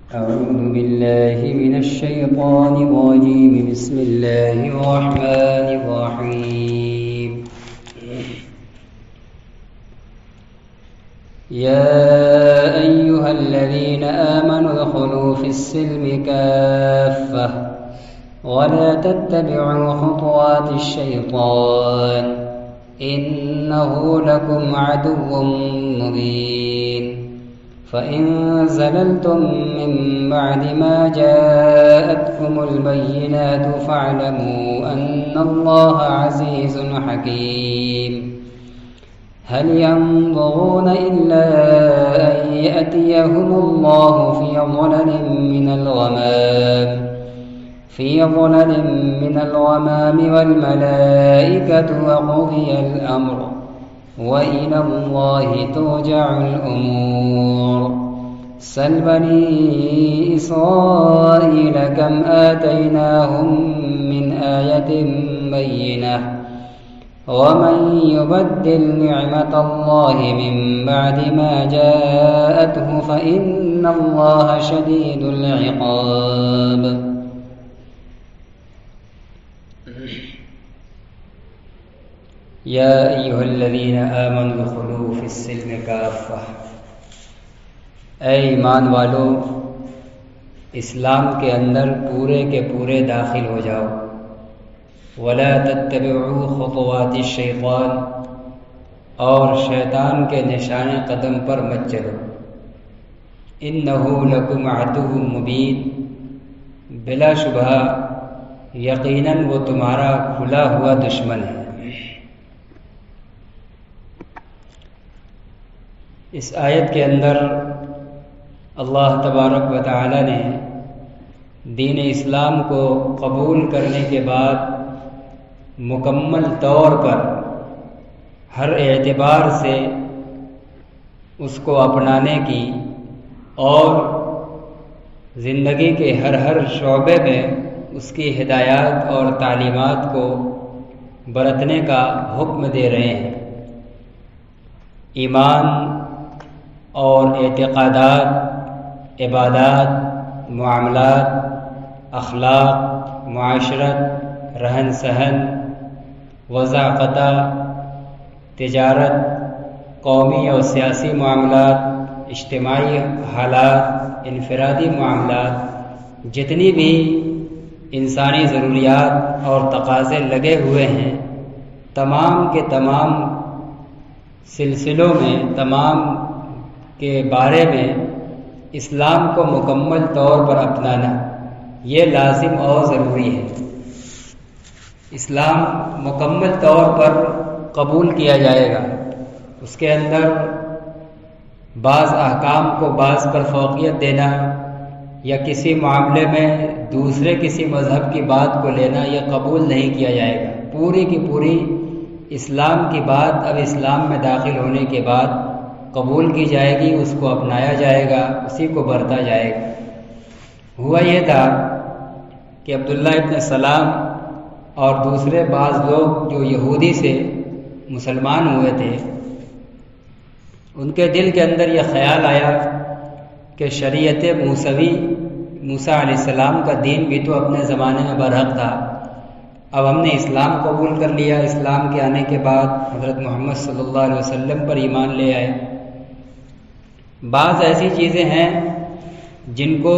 أعوذ بالله من الشيطان الرجيم. بسم الله الرحمن الرحيم. يا أيها الذين آمنوا ادخلوا في السلم كافة ولا تتبعوا خطوات الشيطان إنه لكم عدو مبين. فإن زللتم من بعد ما جاءتكم البينات فاعلموا أن الله عزيز حكيم. هل ينظرون إلا أن يأتيهم الله في ظلل من الغمام والملائكة وقضي الأمر وإلى الله ترجع الأمور. سل بني إسرائيل كم آتيناهم من آية بينة ومن يبدل نعمة الله من بعد ما جاءته فإن الله شديد العقاب. یا ایھا الذین آمنوا ادخلوا فی السلم کافۃ، اے ایمان والو اسلام کے اندر پورے کے پورے داخل ہو جاؤ. ولا تتبعوا خطوات الشیطان، اور شیطان کے نشان قدم پر مت چلو. انہ لکم عدو مبین، بلا شبہ یقیناً وہ تمہارا کھلا ہوا دشمن ہے. اس آیت کے اندر اللہ تبارک و تعالی نے دین اسلام کو قبول کرنے کے بعد مکمل طور پر ہر اعتبار سے اس کو اپنانے کی اور زندگی کے ہر شعبے میں اس کی ہدایات اور تعلیمات کو برتنے کا حکم دے رہے ہیں. ایمان اور اعتقادات، عبادات، معاملات، اخلاق، معاشرت، رہن سہن، وضاقتہ، تجارت، قومی اور سیاسی معاملات، اجتماعی حالات، انفرادی معاملات، جتنی بھی انسانی ضروریات اور تقاضے لگے ہوئے ہیں، تمام کے تمام سلسلوں میں، تمام کے بارے میں اسلام کو مکمل طور پر اپنانا یہ لازم اور ضروری ہے. اسلام مکمل طور پر قبول کیا جائے گا. اس کے اندر بعض احکام کو بعض پر فوقیت دینا یا کسی معاملے میں دوسرے کسی مذہب کی بات کو لینا یہ قبول نہیں کیا جائے گا. پوری کی پوری اسلام کی بات اب اسلام میں داخل ہونے کے بعد قبول کی جائے گی، اس کو اپنایا جائے گا، اسی کو برتا جائے گا. ہوا یہ تھا کہ عبداللہ ابن سلام اور دوسرے بعض لوگ جو یہودی سے مسلمان ہوئے تھے، ان کے دل کے اندر یہ خیال آیا کہ شریعت موسوی، موسیٰ علیہ السلام کا دین بھی تو اپنے زمانے میں برحق تھا. اب ہم نے اسلام قبول کر لیا، اسلام کے آنے کے بعد حضرت محمد صلی اللہ علیہ وسلم پر ایمان لے آئے. بعض ایسی چیزیں ہیں جن کو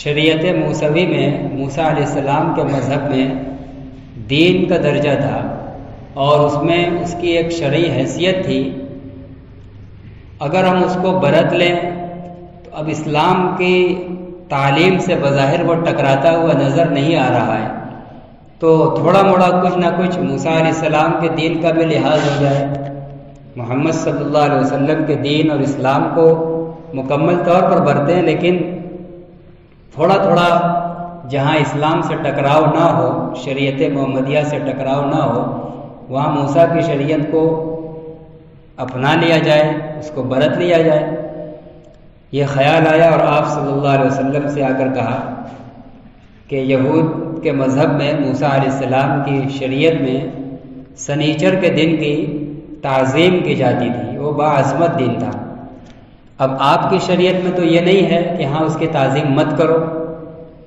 شریعت موسوی میں، موسیٰ علیہ السلام کے مذہب میں دین کا درجہ تھا اور اس میں اس کی ایک شرعی حیثیت تھی. اگر ہم اس کو برت لیں تو اب اسلام کی تعلیم سے بظاہر وہ ٹکراتا ہوا نظر نہیں آ رہا ہے، تو تھوڑا موڑا کچھ نہ کچھ موسیٰ علیہ السلام کے دین کا بھی لحاظ ہو جائے. محمد صلی اللہ علیہ وسلم کے دین اور اسلام کو مکمل طور پر برتیں، لیکن تھوڑا تھوڑا جہاں اسلام سے ٹکراؤ نہ ہو، شریعت محمدیہ سے ٹکراؤ نہ ہو، وہاں موسیٰ کی شریعت کو اپنا لیا جائے، اس کو برت لیا جائے. یہ خیال آیا اور آپ صلی اللہ علیہ وسلم سے آ کر کہا کہ یہود کے مذہب میں موسیٰ علیہ السلام کی شریعت میں سنیچر کے دن کی تعظیم کی جاتی تھی، وہ باعظمت دن تھا. اب آپ کی شریعت میں تو یہ نہیں ہے کہ ہاں اس کی تعظیم مت کرو،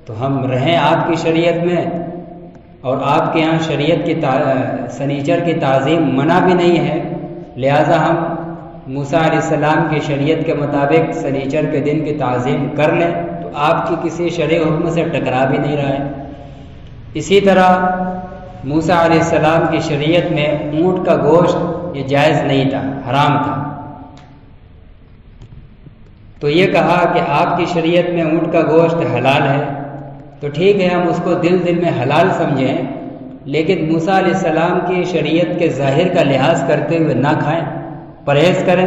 تو ہم رہیں آپ کی شریعت میں، اور آپ کے یہاں شریعت کی سنیچر کی تعظیم منع بھی نہیں ہے، لہٰذا ہم موسیٰ علیہ السلام کی شریعت کے مطابق سنیچر کے دن کی تعظیم کر لیں، تو آپ کی کسی شرعی حکم سے ٹکرا بھی نہیں رہا ہے۔ اسی طرح موسیٰ علیہ السلام کی شریعت میں اونٹ کا گوشت یہ جائز نہیں تھا، حرام تھا، تو یہ کہا کہ آپ کی شریعت میں اونٹ کا گوشت حلال ہے، تو ٹھیک ہے ہم اس کو دل میں حلال سمجھیں، لیکن موسیٰ علیہ السلام کی شریعت کے ظاہر کا لحاظ کرتے ہوئے نہ کھائیں، پرہیز کریں،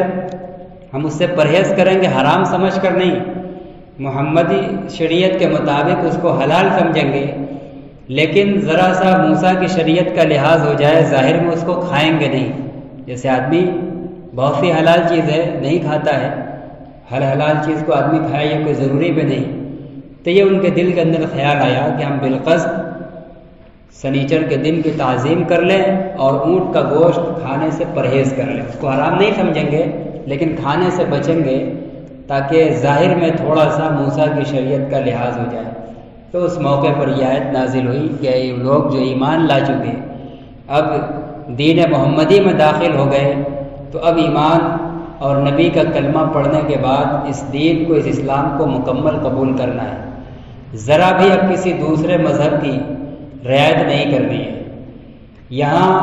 ہم اس سے پرہیز کریں گے، حرام سمجھ کر نہیں، محمدی شریعت کے مطابق اس کو حلال سمجھیں گے، لیکن ذرا سا موسیٰ کی شریعت کا لحاظ ہو جائے ظاہر میں اس کو کھائیں گے نہیں۔ جیسے آدمی بہت سی حلال چیز ہے نہیں کھاتا ہے، ہر حلال چیز کو آدمی کھائے یہ کوئی ضروری بھی نہیں، تو یہ ان کے دل کے اندر خیال آیا کہ ہم بالقصد سنیچر کے دن کی تعظیم کر لیں اور اونٹ کا گوشت کھانے سے پرہیز کر لیں، اس کو حرام نہیں سمجھیں گے لیکن کھانے سے بچیں گے تاکہ ظاہر میں تھوڑا سا موسیٰ کی شریعت کا لحاظ ہو جائے۔ تو اس موقع پر یہ آیت نازل ہوئی کہ یہ لوگ جو ایمان لا چکے اب دین محمدی میں داخل ہو گئے، تو اب ایمان اور نبی کا کلمہ پڑھنے کے بعد اس دین کو، اس اسلام کو مکمل قبول کرنا ہے، ذرا بھی اب کسی دوسرے مذہب کی رعایت نہیں کرنی ہے۔ یہاں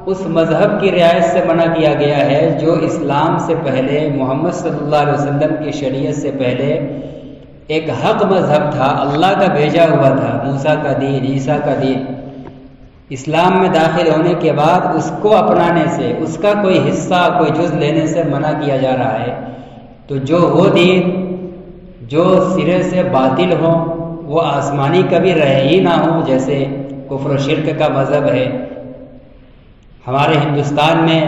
اس مذہب کی رعایت سے منع کیا گیا ہے جو اسلام سے پہلے، محمد صلی اللہ علیہ وسلم کی شریعت سے پہلے ایک حق مذہب تھا، اللہ کا بھیجا ہوا تھا، موسیٰ کا دین، عیسیٰ کا دین۔ اسلام میں داخل ہونے کے بعد اس کو اپنانے سے، اس کا کوئی حصہ، کوئی جز لینے سے منع کیا جا رہا ہے۔ تو جو وہ دین جو سرے سے باطل ہو، وہ آسمانی کبھی رہے ہی نہ ہو، جیسے کفر و شرک کا مذہب ہے۔ ہمارے ہندوستان میں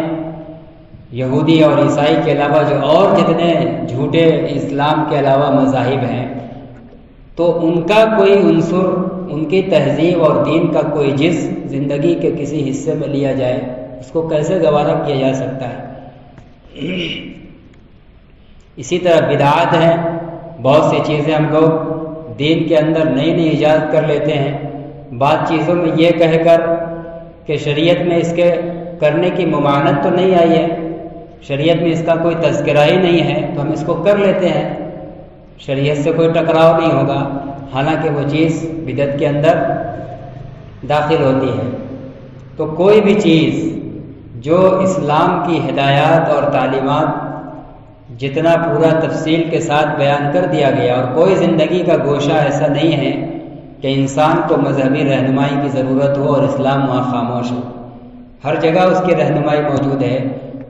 یہودی اور عیسائی کے علاوہ جو اور جتنے جھوٹے اسلام کے علاوہ مذاہب ہیں، تو ان کا کوئی عنصر، ان کی تہذیب اور دین کا کوئی جز زندگی کے کسی حصے میں لیا جائے، اس کو کیسے گوارا کیا جا سکتا ہے؟ اسی طرح بدعات ہیں، بہت سی چیزیں ہم لوگ دین کے اندر نئی نئی ایجاد کر لیتے ہیں، بعض چیزوں میں یہ کہہ کر کہ شریعت میں اس کے کرنے کی ممانعت تو نہیں آئی ہے، شریعت میں اس کا کوئی تذکرہ ہی نہیں ہے، تو ہم اس کو کر لیتے ہیں، شریعت سے کوئی ٹکراؤ نہیں ہوگا، حالانکہ وہ چیز بدعت کے اندر داخل ہوتی ہے۔ تو کوئی بھی چیز جو اسلام کی ہدایات اور تعلیمات جتنا پورا تفصیل کے ساتھ بیان کر دیا گیا، اور کوئی زندگی کا گوشہ ایسا نہیں ہے کہ انسان کو مذہبی رہنمائی کی ضرورت ہو اور اسلام وہاں خاموش ہو، ہر جگہ اس کی رہنمائی موجود ہے۔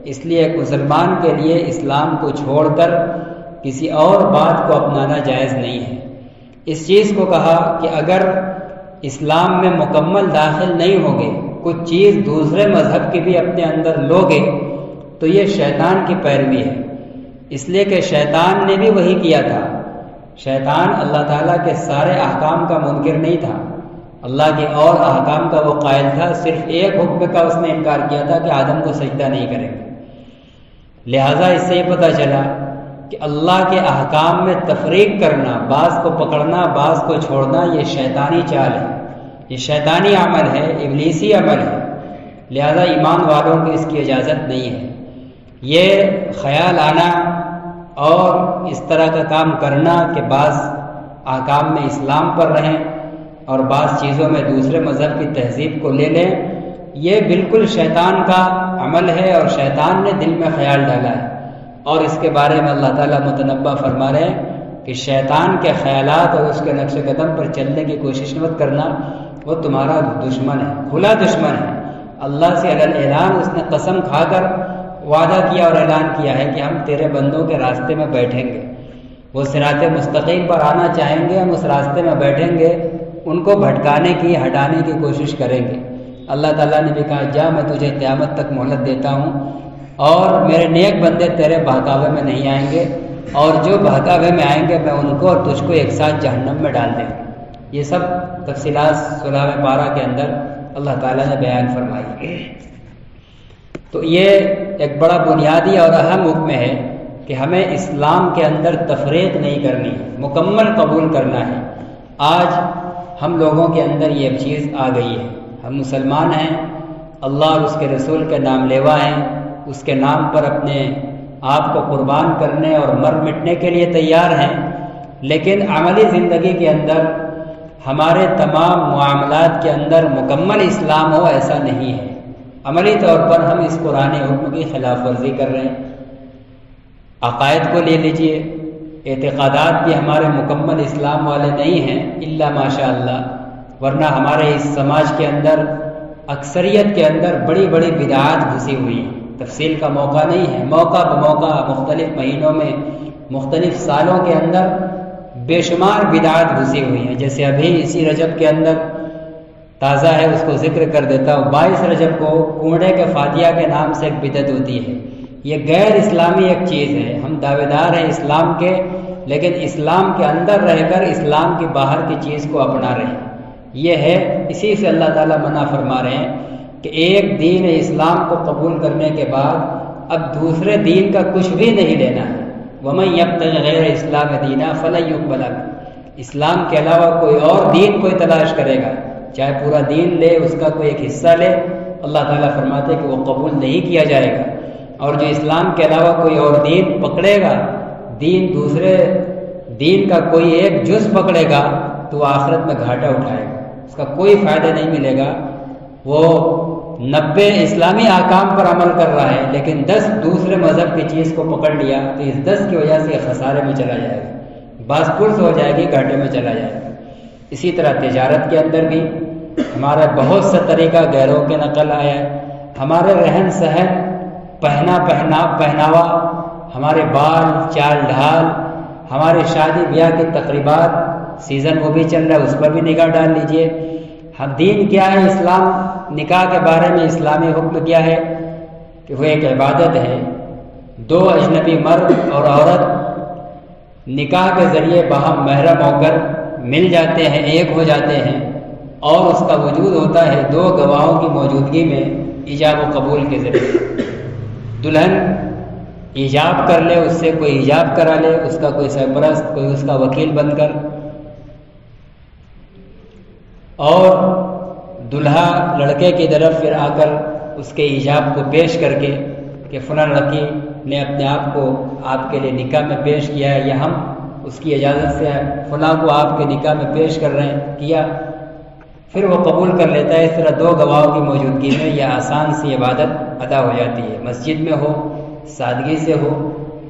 اس لیے ایک مسلمان کے لیے اسلام کو چھوڑ کر کسی اور بات کو اپنانا جائز نہیں ہے۔ اس چیز کو کہا کہ اگر اسلام میں مکمل داخل نہیں ہوگے، کچھ چیز دوسرے مذہب کی بھی اپنے اندر لوگے، تو یہ شیطان کی پیروی ہے، اس لیے کہ شیطان نے بھی وہی کیا تھا۔ شیطان اللہ تعالیٰ کے سارے احکام کا منکر نہیں تھا، اللہ کے اور احکام کا وہ قائل تھا، صرف ایک حکم کا اس نے انکار کیا تھا کہ آدم کو سجدہ نہیں کریں گے۔ لہٰذا اس سے یہ پتہ چلا کہ اللہ کے احکام میں تفریق کرنا، بعض کو پکڑنا بعض کو چھوڑنا، یہ شیطانی چال ہے، یہ شیطانی عمل ہے، ابلیسی عمل ہے، لہذا ایمان والوں کو اس کی اجازت نہیں ہے۔ یہ خیال آنا اور اس طرح کا کام کرنا کہ بعض احکام میں اسلام پر رہیں اور بعض چیزوں میں دوسرے مذہب کی تہذیب کو لے لیں، یہ بالکل شیطان کا عمل ہے اور شیطان نے دل میں خیال ڈالا ہے، اور اس کے بارے میں اللہ تعالیٰ متنبہ فرما رہے ہیں کہ شیطان کے خیالات اور اس کے نقش قدم پر چلنے کی کوشش مت کرنا، وہ تمہارا دشمن ہے، کھلا دشمن ہے۔ اللہ سے اعلان، اس نے قسم کھا کر وعدہ کیا اور اعلان کیا ہے کہ ہم تیرے بندوں کے راستے میں بیٹھیں گے، وہ صراط مستقیم پر آنا چاہیں گے، ہم اس راستے میں بیٹھیں گے، ان کو بھٹکانے کی، ہٹانے کی کوشش کریں گے۔ اللہ تعالیٰ نے بھی کہا جا میں تجھے قیامت تک مہلت دیتا ہوں، اور میرے نیک بندے تیرے بہکاوے میں نہیں آئیں گے، اور جو بہکاوے میں آئیں گے میں ان کو اور تجھ کو ایک ساتھ جہنم میں ڈال دیں گے۔ یہ سب تفصیلات سورہ پارہ کے اندر اللہ تعالیٰ نے بیان فرمائی۔ تو یہ ایک بڑا بنیادی اور اہم حکم ہے کہ ہمیں اسلام کے اندر تفریق نہیں کرنی ہے، مکمل قبول کرنا ہے۔ آج ہم لوگوں کے اندر یہ چیز آ گئی ہے، ہم مسلمان ہیں، اللہ اور اس کے رسول کے نام لیوا ہیں، اس کے نام پر اپنے آپ کو قربان کرنے اور مر مٹنے کے لیے تیار ہیں، لیکن عملی زندگی کے اندر ہمارے تمام معاملات کے اندر مکمل اسلام ہو ایسا نہیں ہے۔ عملی طور پر ہم اس قرآن حکم کی خلاف ورزی کر رہے ہیں۔ عقائد کو لے لیجئے، اعتقادات بھی ہمارے مکمل اسلام والے نہیں ہیں الا ماشاء اللہ، ورنہ ہمارے اس سماج کے اندر اکثریت کے اندر بڑی بڑی بدعات گھسی ہوئی ہیں۔ تفصیل کا موقع نہیں ہے، موقع بموقع مختلف مہینوں میں مختلف سالوں کے اندر بے شمار بدعات گھسی ہوئی ہیں۔ جیسے ابھی اسی رجب کے اندر تازہ ہے، اس کو ذکر کر دیتا ہوں، 22 رجب کو کنوڑے کے فاتحہ کے نام سے ایک بدعت ہوتی ہے۔ یہ غیر اسلامی ایک چیز ہے، ہم دعوے دار ہیں اسلام کے، لیکن اسلام کے اندر رہ کر اسلام کی باہر کی چیز کو اپنا رہے ہیں۔ یہ ہے، اسی سے اللہ تعالیٰ منع فرما رہے ہیں کہ ایک دین اسلام کو قبول کرنے کے بعد اب دوسرے دین کا کچھ بھی نہیں لینا ہے۔ وَمَن يَبْتَغِ غَيْرَ الْإِسْلَامِ دِينًا فَلَن يُقْبَلَ مِنْهُ، اسلام کے علاوہ کوئی اور دین کوئی تلاش کرے گا، چاہے پورا دین لے، اس کا کوئی ایک حصہ لے، اللہ تعالیٰ فرماتے کہ وہ قبول نہیں کیا جائے گا۔ اور جو اسلام کے علاوہ کوئی اور دین پکڑے گا، دوسرے دین کا کوئی ایک جز پکڑے گا، تو وہ آخرت میں گھاٹا اٹھائے گا، اس کا کوئی فائدہ نہیں ملے گا۔ وہ 90 اسلامی احکام پر عمل کر رہا ہے، لیکن 10 دوسرے مذہب کی چیز کو پکڑ لیا تو اس 10 کی وجہ سے خسارے میں چلا جائے گا، باز پرس ہو جائے گی، گھاٹے میں چلا جائے گا۔ اسی طرح تجارت کے اندر بھی ہمارا بہت سا طریقہ غیروں کے نقل آیا ہے، ہمارے رہن سہن، پہناوا، ہمارے بال چال ڈھال، ہمارے شادی بیاہ کی تقریبات، سیزن وہ بھی چل رہا ہے، اس پر بھی نگاہ ڈال لیجئے۔ ہم دین کیا ہے، اسلام نکاح کے بارے میں اسلامی حکم کیا ہے کہ وہ ایک عبادت ہے۔ 2 اجنبی مرد اور عورت نکاح کے ذریعے باہم محرم ہو کر مل جاتے ہیں، ایک ہو جاتے ہیں، اور اس کا وجود ہوتا ہے 2 گواہوں کی موجودگی میں ایجاب و قبول کے ذریعے۔ دلہن ایجاب کر لے، اس سے کوئی ایجاب کرا لے، اس کا کوئی سرپرست، کوئی اس کا وکیل بن کر، اور دلہا لڑکے کی طرف پھر آ کر اس کے ایجاب کو پیش کر کے کہ فلاں لڑکی نے اپنے آپ کو آپ کے لیے نکاح میں پیش کیا ہے، یا ہم اس کی اجازت سے فلاں کو آپ کے نکاح میں پیش کر رہے ہیں، کیا، پھر وہ قبول کر لیتا ہے۔ اس طرح 2 گواہوں کی موجودگی میں یہ آسان سی عبادت ادا ہو جاتی ہے، مسجد میں ہو، سادگی سے ہو،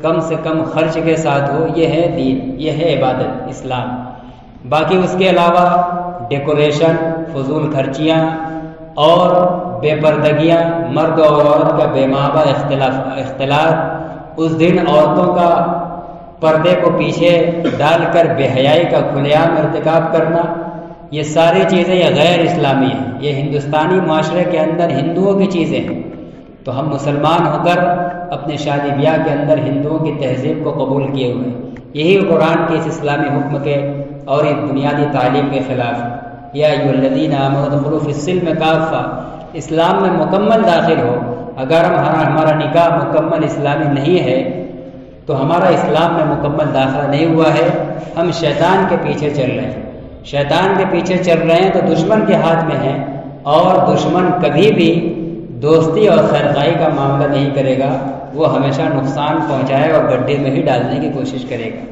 کم سے کم خرچ کے ساتھ ہو، یہ ہے دین، یہ ہے عبادت اسلام۔ باقی اس کے علاوہ ڈیکوریشن، فضول خرچیاں اور بے پردگیاں، مرد اور عورت کا بے مابا اختلاط، اس دن عورتوں کا پردے کو پیچھے ڈال کر بے حیائی کا کھلے عام ارتکاب کرنا، یہ ساری چیزیں یہ غیر اسلامی ہیں، یہ ہندوستانی معاشرے کے اندر ہندوؤں کی چیزیں ہیں۔ تو ہم مسلمان ہو کر اپنے شادی بیاہ کے اندر ہندوؤں کی تہذیب کو قبول کیے ہوئے ہیں، یہی قرآن کے اس اسلامی حکم کے اور ایک بنیادی تعلیم کے خلاف ہے۔ یا ایھا الذین آمنوا ادخلوا فی السلم کافہ، اسلام میں مکمل داخل ہو۔ اگر ہمارا نکاح مکمل اسلامی نہیں ہے تو ہمارا اسلام میں مکمل داخلہ نہیں ہوا ہے، ہم شیطان کے پیچھے چل رہے ہیں، شیطان کے پیچھے چل رہے ہیں تو دشمن کے ہاتھ میں ہیں، اور دشمن کبھی بھی دوستی اور خیرخواہی کا معاملہ نہیں کرے گا، وہ ہمیشہ نقصان پہنچائے اور گڈھے میں ہی ڈالنے کی کوشش کرے گا۔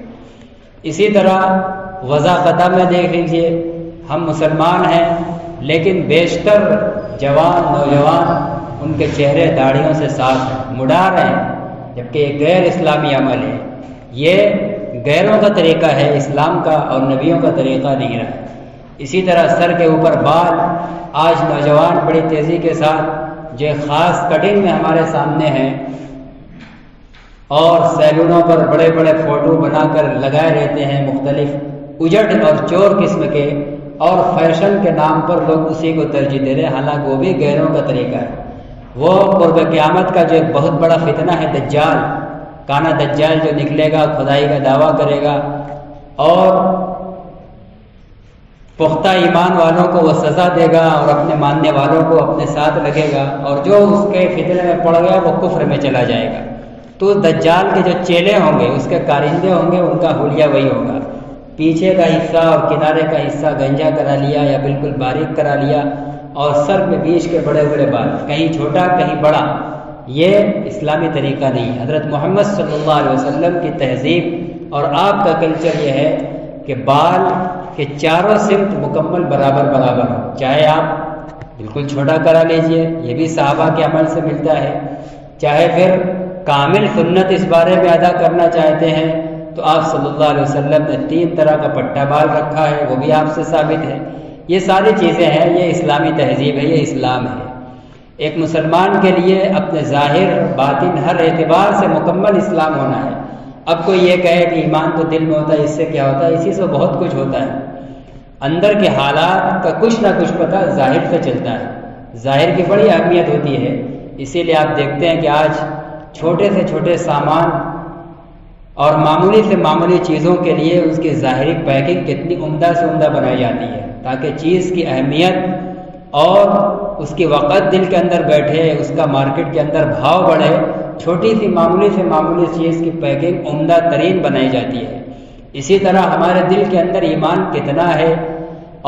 اسی طرح وضاقتہ میں دیکھ لیجیے، ہم مسلمان ہیں لیکن بیشتر جوان نوجوان ان کے چہرے داڑھیوں سے صاف ہیں، مڈا رہے ہیں، جبکہ یہ غیر اسلامی عمل ہے، یہ غیروں کا طریقہ ہے، اسلام کا اور نبیوں کا طریقہ نہیں رہا۔ اسی طرح سر کے اوپر بال، آج نوجوان بڑی تیزی کے ساتھ جو خاص کٹنگ میں ہمارے سامنے ہیں، اور سیلونوں پر بڑے بڑے فوٹو بنا کر لگائے رہتے ہیں، مختلف اجڑ اور چور قسم کے، اور فیشن کے نام پر لوگ اسی کو ترجیح دے رہے ہیں، حالانکہ وہ بھی غیروں کا طریقہ ہے۔ وہ قرب قیامت کا جو ایک بہت بڑا فتنہ ہے دجال، کانا دجال جو نکلے گا، خدائی کا دعویٰ کرے گا، اور پختہ ایمان والوں کو وہ سزا دے گا اور اپنے ماننے والوں کو اپنے ساتھ رکھے گا، اور جو اس کے فتنے میں پڑ گیا وہ کفر میں چلا جائے گا۔ تو دجال کے جو چیلے ہوں گے، اس کے کارندے ہوں گے، ان کا حلیہ وہی ہوگا، پیچھے کا حصہ اور کنارے کا حصہ گنجا کرا لیا یا بالکل باریک کرا لیا، اور سر میں بیچ کے بڑے بڑے بال، کہیں چھوٹا کہیں بڑا۔ یہ اسلامی طریقہ نہیں ہے۔ حضرت محمد صلی اللہ علیہ وسلم کی تہذیب اور آپ کا کلچر یہ ہے کہ بال کے چاروں سمت مکمل برابر برابر ہو، چاہے آپ بالکل چھوٹا کرا لیجئے، یہ بھی صحابہ کے عمل سے ملتا ہے، چاہے پھر کامل سنت اس بارے میں ادا کرنا چاہتے ہیں تو آپ صلی اللہ علیہ وسلم نے 3 طرح کا پٹا بال رکھا ہے، وہ بھی آپ سے ثابت ہے۔ یہ ساری چیزیں ہیں، یہ اسلامی تہذیب ہے، یہ اسلام ہے۔ ایک مسلمان کے لیے اپنے ظاہر باطن ہر اعتبار سے مکمل اسلام ہونا ہے۔ اب کوئی یہ کہے کہ ایمان تو دل میں ہوتا ہے، اس سے کیا ہوتا ہے؟ اسی سے بہت کچھ ہوتا ہے۔ اندر کے حالات کا کچھ نہ کچھ پتہ ظاہر سے چلتا ہے، ظاہر کی بڑی اہمیت ہوتی ہے۔ اسی لیے آپ دیکھتے ہیں کہ آج چھوٹے سے چھوٹے سامان اور معمولی سے معمولی چیزوں کے لیے اس کی ظاہری پیکنگ کتنی عمدہ سے عمدہ بنائی جاتی ہے، تاکہ چیز کی اہمیت اور اس کی وقت دل کے اندر بیٹھے، اس کا مارکیٹ کے اندر بھاؤ بڑھے۔ چھوٹی سی معمولی سے معمولی چیز کی پیکنگ عمدہ ترین بنائی جاتی ہے۔ اسی طرح ہمارے دل کے اندر ایمان کتنا ہے،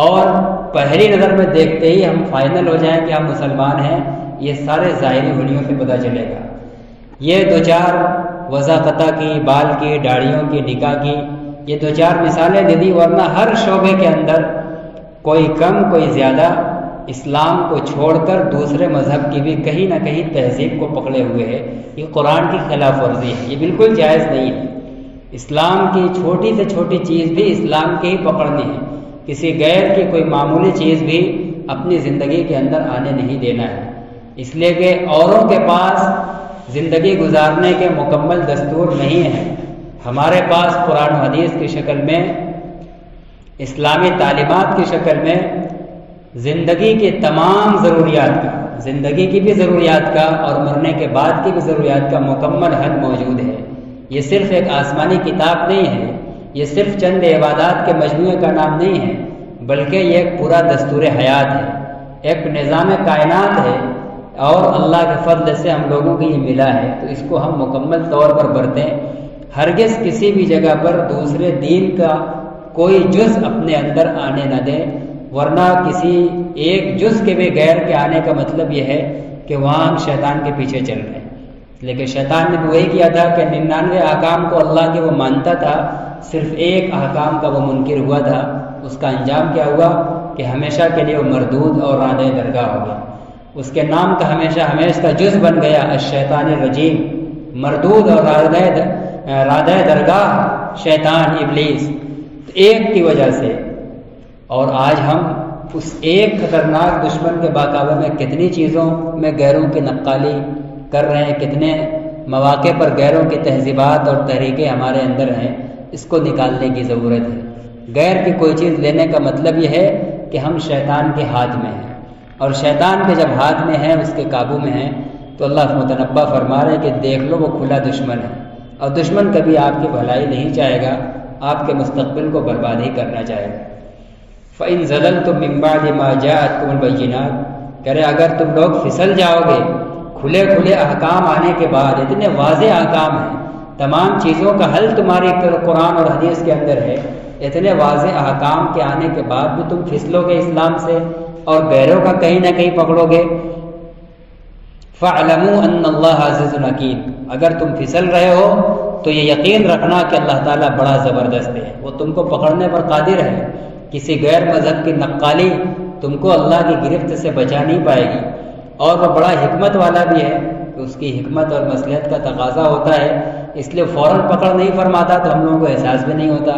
اور پہلی نظر میں دیکھتے ہی ہم فائنل ہو جائیں کہ ہم مسلمان ہیں، یہ سارے ظاہری حلیوں سے پتہ چلے گا۔ یہ 2-4 وضاقتہ کی، بال کی، داڑھیوں کی، نکاح کی، یہ 2-4 مثالیں دے دی، ورنہ ہر شعبے کے اندر کوئی کم کوئی زیادہ اسلام کو چھوڑ کر دوسرے مذہب کی بھی کہیں نہ کہیں تہذیب کو پکڑے ہوئے ہے۔ یہ قرآن کی خلاف ورزی ہے، یہ بالکل جائز نہیں ہے۔ اسلام کی چھوٹی سے چھوٹی چیز بھی اسلام کی ہی پکڑنی ہے، کسی غیر کی کوئی معمولی چیز بھی اپنی زندگی کے اندر آنے نہیں دینا ہے، اس لیے کہ اوروں کے پاس زندگی گزارنے کے مکمل دستور نہیں ہے۔ ہمارے پاس قرآن و حدیث کی شکل میں، اسلامی تعلیمات کی شکل میں زندگی کے تمام ضروریات کا، زندگی کی بھی ضروریات کا اور مرنے کے بعد کی بھی ضروریات کا مکمل حل موجود ہے۔ یہ صرف ایک آسمانی کتاب نہیں ہے، یہ صرف چند عبادات کے مجموعے کا نام نہیں ہے، بلکہ یہ ایک پورا دستور حیات ہے، ایک نظام کائنات ہے، اور اللہ کے فضل سے ہم لوگوں کو یہ ملا ہے، تو اس کو ہم مکمل طور پر برتیں۔ ہرگز کسی بھی جگہ پر دوسرے دین کا کوئی جز اپنے اندر آنے نہ دیں، ورنہ کسی ایک جز کے بھی غیر کے آنے کا مطلب یہ ہے کہ وہاں ہم شیطان کے پیچھے چل رہے ہیں۔ لیکن شیطان نے بھی وہی کیا تھا کہ 99 احکام کو اللہ کے وہ مانتا تھا، صرف ایک احکام کا وہ منکر ہوا تھا۔ اس کا انجام کیا ہوا کہ ہمیشہ کے لیے وہ مردود اور رادہ درگاہ ہو گیا، اس کے نام کا ہمیشہ کا جز بن گیا الشیطان الرجیم، مردود اور رادہ درگاہ شیطان ابلیس، ایک کی وجہ سے۔ اور آج ہم اس ایک خطرناک دشمن کے مقابلے میں کتنی چیزوں میں غیروں کی نقالی کر رہے ہیں، کتنے مواقع پر غیروں کی تہذیبات اور تحریکیں ہمارے اندر ہیں، اس کو نکالنے کی ضرورت ہے۔ غیر کی کوئی چیز لینے کا مطلب یہ ہے کہ ہم شیطان کے ہاتھ میں ہیں، اور شیطان کے جب ہاتھ میں ہیں، اس کے قابو میں ہیں، تو اللہ متنبہ فرما رہے ہیں کہ دیکھ لو وہ کھلا دشمن ہے، اور دشمن کبھی آپ کی بھلائی نہیں چاہے گا، آپ کے مستقبل کو برباد ہی کرنا چاہے گا۔ فَإِن زَلَلْتُم مِّن بَعْدِ مَا جَاءَتْكُمُ الْبَيِّنَاتُ، کہہ رہے اگر تم لوگ پھسل جاؤ گے کھلے کھلے احکام آنے کے بعد، اتنے واضح احکام ہیں، تمام چیزوں کا حل تمہاری قرآن اور حدیث کے اندر ہے، اتنے واضح احکام کے آنے کے بعد بھی تم پھسلو گے اسلام سے اور غیروں کا کہیں نہ کہیں پکڑو گے۔ فَاعْلَمُوا أَنَّ اللَّهَ عَزِيزٌ حَكِيمٌ، اگر تم پھسل رہے ہو تو یہ یقین رکھنا کہ اللہ تعالیٰ بڑا زبردست ہے، وہ تم کو پکڑنے پر قادر ہے۔ کسی غیر مذہب کی نقالی تم کو اللہ کی گرفت سے بچا نہیں پائے گی، اور وہ بڑا حکمت والا بھی ہے کہ اس کی حکمت اور مصلحت کا تقاضا ہوتا ہے، اس لیے فوراً پکڑ نہیں فرماتا تو ہم لوگوں کو احساس بھی نہیں ہوتا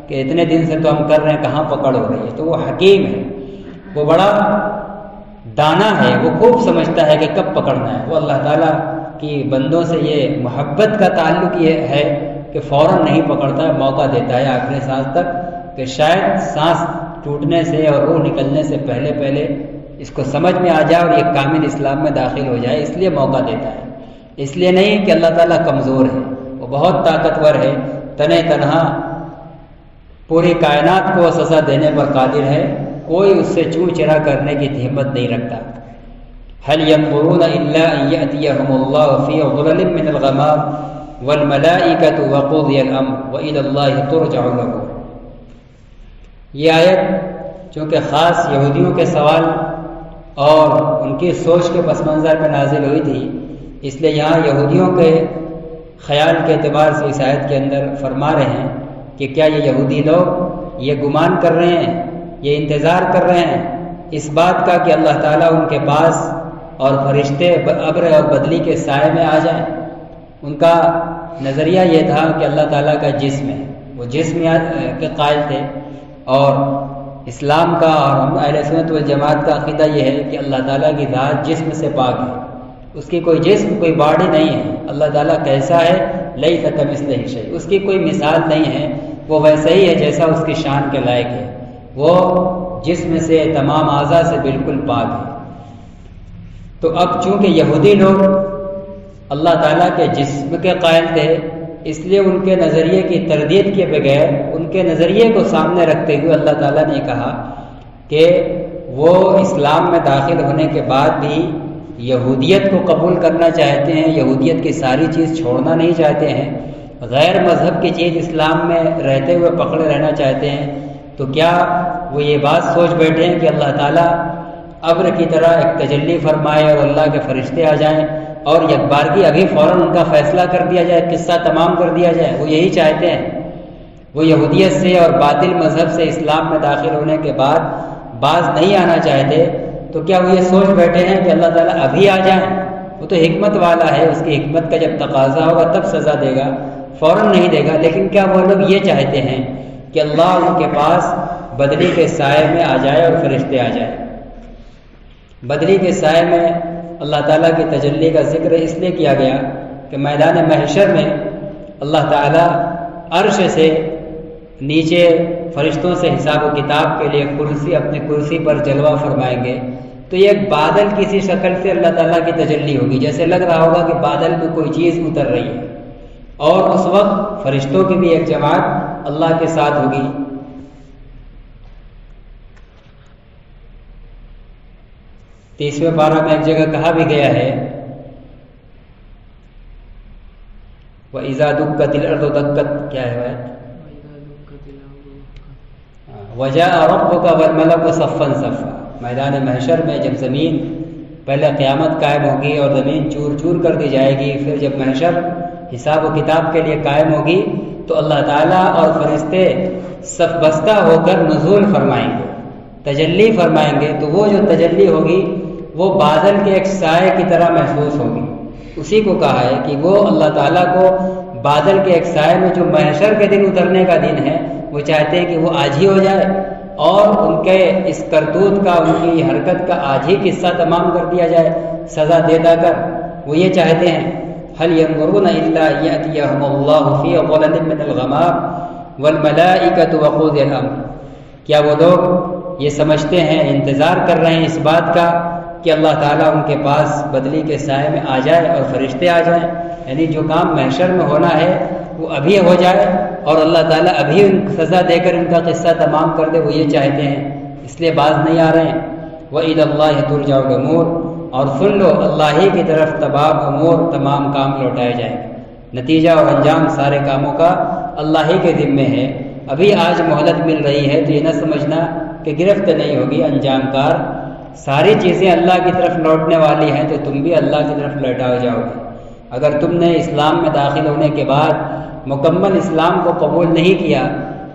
کہ اتنے دن سے تو ہم کر رہے ہیں، کہاں پکڑ ہو رہی ہے۔ تو وہ حکیم ہے، وہ بڑا دانا ہے، وہ خوب سمجھتا ہے کہ کب پکڑنا ہے۔ وہ اللہ تعالیٰ کی بندوں سے یہ محبت کا تعلق یہ ہے کہ فوراً نہیں پکڑتا ہے، موقع دیتا ہے آخری سانس تک، کہ شاید سانس ٹوٹنے سے اور روح نکلنے سے پہلے پہلے اس کو سمجھ میں آ جائے اور یہ کامل اسلام میں داخل ہو جائے، اس لیے موقع دیتا ہے۔ اس لیے نہیں کہ اللہ تعالیٰ کمزور ہے، وہ بہت طاقتور ہے، تنے تنہا پوری کائنات کو سزا دینے پر قادر ہے، کوئی اس سے چوں چرا کرنے کی ہمت نہیں رکھتا۔ هل ينظرون الا ان ياتيهم الله في ظلل من الغمام، والملائکۃ وقضی الامر وإلی اللہ ترجع الامور۔ یہ آیت چونکہ خاص یہودیوں کے سوال اور ان کی سوچ کے پس منظر پہ نازل ہوئی تھی، اس لیے یہاں یہودیوں کے خیال کے اعتبار سے اس آیت کے اندر فرما رہے ہیں کہ کیا یہ یہودی لوگ یہ گمان کر رہے ہیں، یہ انتظار کر رہے ہیں اس بات کا کہ اللہ تعالیٰ ان کے پاس اور فرشتے ابر اور بدلی کے سائے میں آ جائیں۔ ان کا نظریہ یہ تھا کہ اللہ تعالیٰ کا جسم ہے، وہ جسم کے قائل تھے، اور اسلام کا اور اہل سنت والجماعت کا عقیدہ یہ ہے کہ اللہ تعالیٰ کی ذات جسم سے پاک ہے، اس کی کوئی جسم کوئی باڈی نہیں ہے۔ اللہ تعالیٰ کیسا ہے، لیس کمثلہ شیء، اس کی کوئی مثال نہیں ہے، وہ ویسا ہی ہے جیسا اس کی شان کے لائق ہے، وہ جسم سے تمام اعضاء سے بالکل پاک ہے۔ تو اب چونکہ یہودی لوگ اللہ تعالیٰ کے جسم کے قائل تھے، اس لیے ان کے نظریے کی تردید کے بغیر ان کے نظریے کو سامنے رکھتے ہوئے اللہ تعالیٰ نے کہا کہ وہ اسلام میں داخل ہونے کے بعد بھی یہودیت کو قبول کرنا چاہتے ہیں، یہودیت کی ساری چیز چھوڑنا نہیں چاہتے ہیں، غیر مذہب کی چیز اسلام میں رہتے ہوئے پکڑے رہنا چاہتے ہیں، تو کیا وہ یہ بات سوچ بیٹھے ہیں کہ اللہ تعالیٰ ابر کی طرح ایک تجلی فرمائے اور اللہ کے فرشتے آ جائیں اور یک بارگی ابھی فوراً ان کا فیصلہ کر دیا جائے، قصہ تمام کر دیا جائے؟ وہ یہی چاہتے ہیں، وہ یہودیت سے اور باطل مذہب سے اسلام میں داخل ہونے کے بعد باز نہیں آنا چاہتے، تو کیا وہ یہ سوچ بیٹھے ہیں کہ اللہ تعالیٰ ابھی آ جائیں؟ وہ تو حکمت والا ہے، اس کی حکمت کا جب تقاضا ہوگا تب سزا دے گا، فوراً نہیں دے گا۔ لیکن کیا وہ لوگ یہ چاہتے ہیں کہ اللہ ان کے پاس بدلی کے سائے میں آ جائے اور فرشتے آ جائے؟ بدلی کے سائے میں اللہ تعالیٰ کی تجلی کا ذکر اس لیے کیا گیا کہ میدان محشر میں اللہ تعالیٰ عرش سے نیچے فرشتوں سے حساب و کتاب کے لیے کرسی اپنی کرسی پر جلوہ فرمائیں گے، تو یہ ایک بادل کسی شکل سے اللہ تعالیٰ کی تجلی ہوگی، جیسے لگ رہا ہوگا کہ بادل میں کوئی چیز اتر رہی ہے، اور اس وقت فرشتوں کی بھی ایک جماعت اللہ کے ساتھ ہوگی۔ 30ویں پارہ میں ایک جگہ کہا بھی گیا ہے وَإِذَا دُكَّتِ الْأَرْضُ دَكَّتْ، کیا ہے وَجَاءَ رَبُّكَ وَالْمَلَكُ صَفًّا صَفًّا، میدان محشر میں جب زمین پہلے قیامت قائم ہوگی اور زمین چور چور کر دی جائے گی، پھر جب محشر حساب و کتاب کے لیے قائم ہوگی تو اللہ تعالیٰ اور فرشتے صف بستہ ہو کر نزول فرمائیں گے، تجلی فرمائیں گے، تو وہ جو تجلی ہوگی وہ بادل کے ایک سائے کی طرح محسوس ہوگی۔ اسی کو کہا ہے کہ وہ اللہ تعالیٰ کو بادل کے ایک سائے میں جو محشر کے دن اترنے کا دن ہے، وہ چاہتے ہیں کہ وہ آج ہی ہو جائے اور ان کے اس کرتوت کا، ان کی حرکت کا آج ہی قصہ تمام کر دیا جائے سزا دے دا کر۔ وہ یہ چاہتے ہیں هل ينظرون الا ياتيهم الله في ظلل من الغمام والملائكة وقضي الامر، کیا وہ لوگ یہ سمجھتے ہیں، انتظار کر رہے ہیں اس بات کا کہ اللہ تعالیٰ ان کے پاس بدلی کے سائے میں آ جائے اور فرشتے آ جائیں، یعنی جو کام محشر میں ہونا ہے وہ ابھی ہو جائے اور اللہ تعالیٰ ابھی ان سزا دے کر ان کا قصہ تمام کر دے؟ وہ یہ چاہتے ہیں، اس لیے باز نہیں آ رہے ہیں۔ وَإِلَى اللَّهِ تُرْجَعُ الْأُمُورُ، اور سن لو اللہ ہی کی طرف تمام امور، تمام کام لوٹائے جائیں گے، نتیجہ اور انجام سارے کاموں کا اللہ ہی کے ذمے ہے۔ ابھی آج مہلت مل رہی ہے تو یہ نہ سمجھنا کہ گرفت نہیں ہوگی، انجام کار ساری چیزیں اللہ کی طرف لوٹنے والی ہیں، تو تم بھی اللہ کی طرف لوٹا جاؤ گے۔ اگر تم نے اسلام میں داخل ہونے کے بعد مکمل اسلام کو قبول نہیں کیا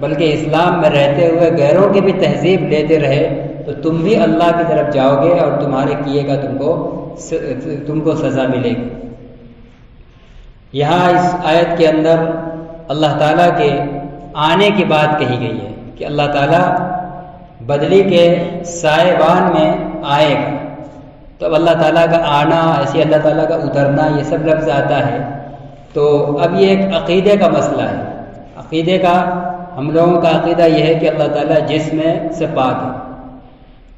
بلکہ اسلام میں رہتے ہوئے غیروں کی بھی تہذیب لیتے رہے تو تم بھی اللہ کی طرف جاؤ گے اور تمہارے کیے گا تم کو سزا ملے گی۔ یہاں اس آیت کے اندر اللہ تعالیٰ کے آنے کی بات کہی گئی ہے کہ اللہ تعالیٰ بدلی کے سائبان میں آئے گا، تو اب اللہ تعالیٰ کا آنا، ایسی اللہ تعالیٰ کا اترنا، یہ سب لفظ آتا ہے۔ تو اب یہ ایک عقیدے کا مسئلہ ہے، عقیدے کا ہم لوگوں کا عقیدہ یہ ہے کہ اللہ تعالیٰ جسم سے پاک ہے۔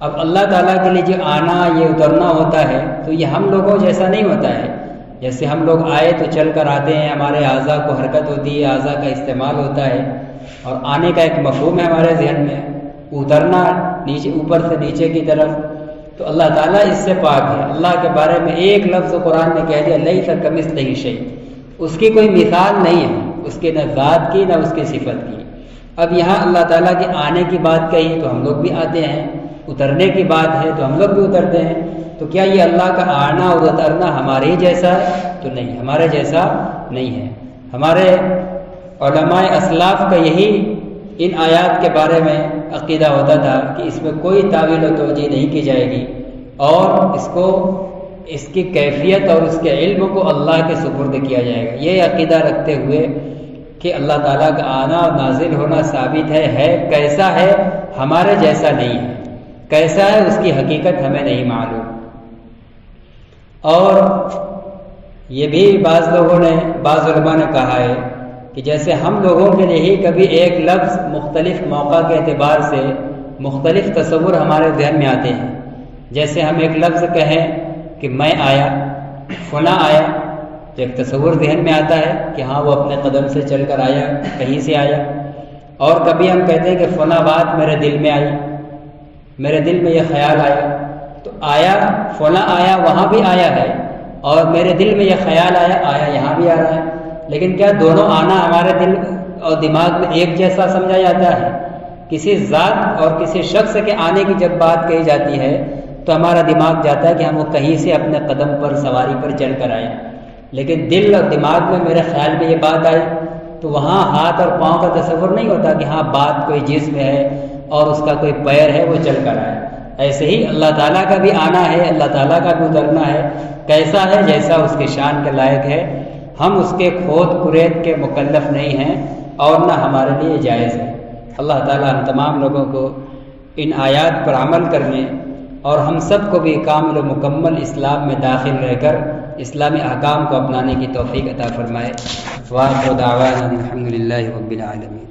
اب اللہ تعالیٰ کے لیے جو آنا، یہ اترنا ہوتا ہے تو یہ ہم لوگوں جیسا نہیں ہوتا ہے۔ جیسے ہم لوگ آئے تو چل کر آتے ہیں، ہمارے اعضاء کو حرکت ہوتی ہے، اعضاء کا استعمال ہوتا ہے، اور آنے کا ایک مفہوم ہے ہمارے ذہن میں، اترنا نیچے، اوپر سے نیچے کی طرف۔ تو اللہ تعالیٰ اس سے پاک ہے۔ اللہ کے بارے میں ایک لفظ قرآن نے کہہ دیا لیس کمثلہ شیء، اس کی کوئی مثال نہیں ہے، اس کے نہ ذات کی نہ اس کی صفت کی۔ اب یہاں اللہ تعالیٰ کے آنے کی بات کہی تو ہم لوگ بھی آتے ہیں، اترنے کی بات ہے تو ہم لوگ بھی اترتے ہیں، تو کیا یہ اللہ کا آنا اور اترنا ہمارے ہی جیسا ہے؟ تو نہیں، ہمارے جیسا نہیں ہے۔ ہمارے علماء اسلاف کا یہی ان آیات کے بارے میں عقیدہ ہوتا تھا کہ اس میں کوئی تعویل و توجیہ نہیں کی جائے گی، اور اس کی کیفیت اور اس کے علم کو اللہ کے سپرد کیا جائے گا۔ یہ عقیدہ رکھتے ہوئے کہ اللہ تعالیٰ کا آنا اور نازل ہونا ثابت ہے، کیسا ہے ہمارے جیسا نہیں ہے، کیسا ہے اس کی حقیقت ہمیں نہیں معلوم۔ اور یہ بھی بعض علماء نے کہا ہے کہ جیسے ہم لوگوں کے لیے ہی کبھی ایک لفظ مختلف موقع کے اعتبار سے مختلف تصور ہمارے ذہن میں آتے ہیں، جیسے ہم ایک لفظ کہیں کہ میں آیا، فلاں آیا، تو ایک تصور ذہن میں آتا ہے کہ ہاں وہ اپنے قدم سے چل کر آیا، کہیں سے آیا۔ اور کبھی ہم کہتے ہیں کہ فلاں بات میرے دل میں آئی، میرے دل میں یہ خیال آیا، تو آیا فلاں آیا وہاں بھی آیا ہے، اور میرے دل میں یہ خیال آیا یہاں بھی آ رہا ہے۔ لیکن کیا دونوں آنا ہمارے دل اور دماغ میں ایک جیسا سمجھا جاتا ہے؟ کسی ذات اور کسی شخص کے آنے کی جب بات کہی جاتی ہے تو ہمارا دماغ جاتا ہے کہ ہم وہ کہیں سے اپنے قدم پر سواری پر چل کر آئے، لیکن دل اور دماغ میں میرے خیال میں یہ بات آئی تو وہاں ہاتھ اور پاؤں کا تصور نہیں ہوتا کہ ہاں بات کوئی جسم ہے اور اس کا کوئی پیر ہے وہ چل کر آئے۔ ایسے ہی اللہ تعالیٰ کا بھی آنا ہے، اللہ تعالیٰ کا بھی اترنا ہے، کیسا ہے جیسا اس کے شان کے لائق ہے۔ ہم اس کے کھود کرید کے مکلف نہیں ہیں اور نہ ہمارے لیے جائز ہے۔ اللہ تعالیٰ ہم تمام لوگوں کو ان آیات پر عمل کرنے اور ہم سب کو بھی کامل و مکمل اسلام میں داخل رہ کر اسلامی احکام کو اپنانے کی توفیق عطا فرمائے۔ وآخر دعوانا الحمد للہ رب العالمین۔